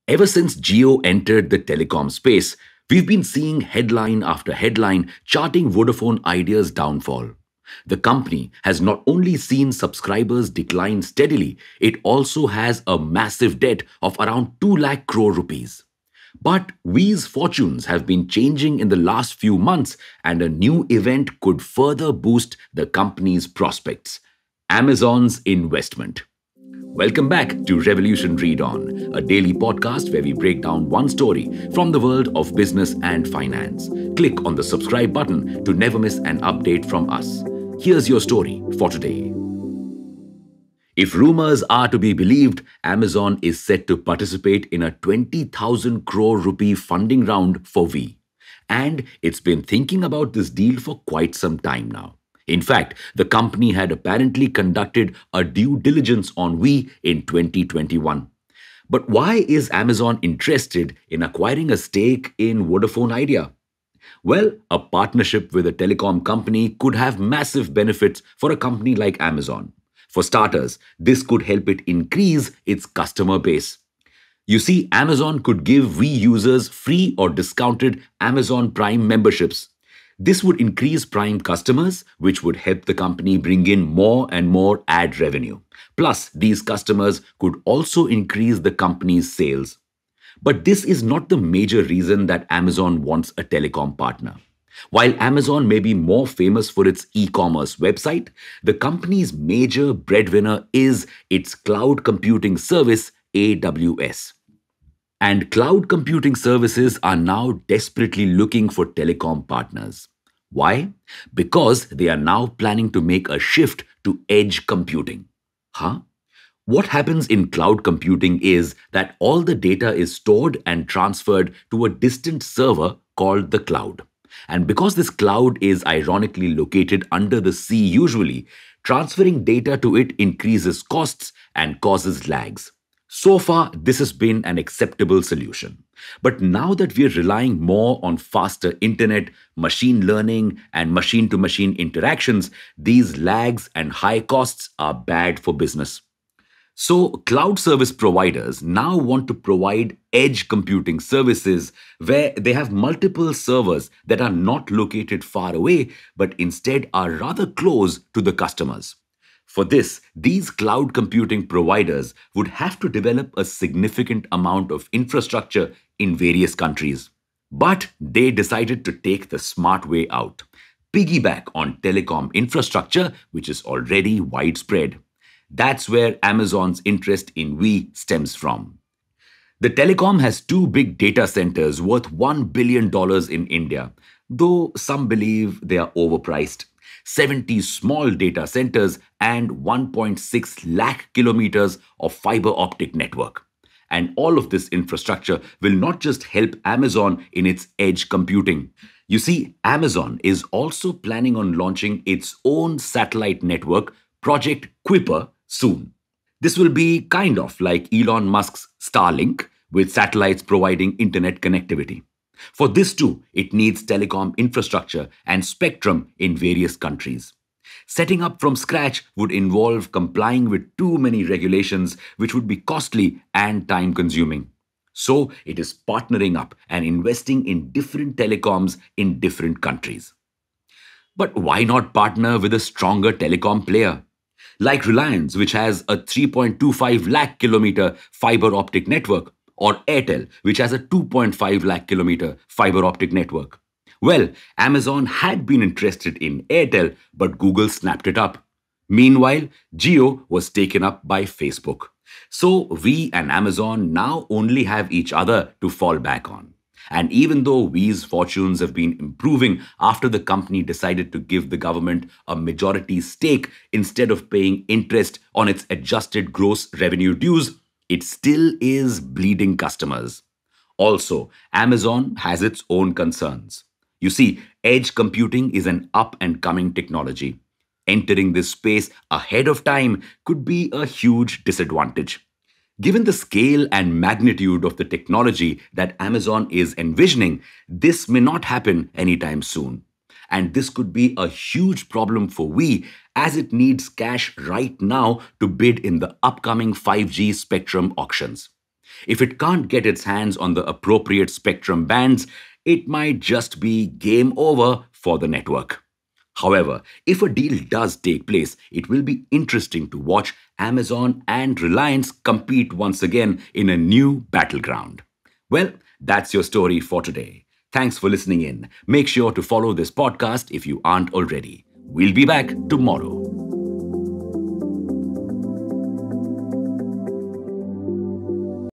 Ever since Jio entered the telecom space, we've been seeing headline after headline charting Vodafone Idea's downfall. The company has not only seen subscribers decline steadily, it also has a massive debt of around 2 lakh crore rupees. But Vi's fortunes have been changing in the last few months, and a new event could further boost the company's prospects: Amazon's investment. Welcome back to Revolution Read On, a daily podcast where we break down one story from the world of business and finance. Click on the subscribe button to never miss an update from us. Here's your story for today. If rumors are to be believed, Amazon is set to participate in a 20,000 crore rupee funding round for Vi. And it's been thinking about this deal for quite some time now. In fact, the company had apparently conducted a due diligence on Vi in 2021. But why is Amazon interested in acquiring a stake in Vodafone Idea? Well, a partnership with a telecom company could have massive benefits for a company like Amazon. For starters, this could help it increase its customer base. You see, Amazon could give Vi users free or discounted Amazon Prime memberships. This would increase Prime customers, which would help the company bring in more and more ad revenue. Plus, these customers could also increase the company's sales. But this is not the major reason that Amazon wants a telecom partner. While Amazon may be more famous for its e-commerce website, the company's major breadwinner is its cloud computing service, AWS. And cloud computing services are now desperately looking for telecom partners. Why? Because they are now planning to make a shift to edge computing. Huh? What happens in cloud computing is that all the data is stored and transferred to a distant server called the cloud. And because this cloud is ironically located under the sea usually, transferring data to it increases costs and causes lags. So far, this has been an acceptable solution. But now that we are relying more on faster internet, machine learning, and machine-to-machine interactions, these lags and high costs are bad for business. So, cloud service providers now want to provide edge computing services where they have multiple servers that are not located far away, but instead are rather close to the customers. For this, these cloud computing providers would have to develop a significant amount of infrastructure in various countries. But they decided to take the smart way out: piggyback on telecom infrastructure, which is already widespread. That's where Amazon's interest in Vi stems from. The telecom has two big data centers worth $1 billion in India, though some believe they are overpriced. 70 small data centers and 1.6 lakh kilometers of fiber optic network. And all of this infrastructure will not just help Amazon in its edge computing. You see, Amazon is also planning on launching its own satellite network, Project Kuiper, soon. This will be kind of like Elon Musk's Starlink, with satellites providing internet connectivity. For this too, it needs telecom infrastructure and spectrum in various countries. Setting up from scratch would involve complying with too many regulations, which would be costly and time-consuming. So, it is partnering up and investing in different telecoms in different countries. But why not partner with a stronger telecom player? Like Reliance, which has a 3.25 lakh kilometer fiber optic network, or Airtel, which has a 2.5 lakh kilometer fiber optic network. Well, Amazon had been interested in Airtel, but Google snapped it up. Meanwhile, Jio was taken up by Facebook. So Vi and Amazon now only have each other to fall back on. And even though Vi's fortunes have been improving after the company decided to give the government a majority stake instead of paying interest on its adjusted gross revenue dues, it still is bleeding customers. Also, Amazon has its own concerns. You see, edge computing is an up-and-coming technology. Entering this space ahead of time could be a huge disadvantage. Given the scale and magnitude of the technology that Amazon is envisioning, this may not happen anytime soon. And this could be a huge problem for Vi, as it needs cash right now to bid in the upcoming 5G spectrum auctions. If it can't get its hands on the appropriate spectrum bands, it might just be game over for the network. However, if a deal does take place, it will be interesting to watch Amazon and Reliance compete once again in a new battleground. Well, that's your story for today. Thanks for listening in. Make sure to follow this podcast if you aren't already. We'll be back tomorrow.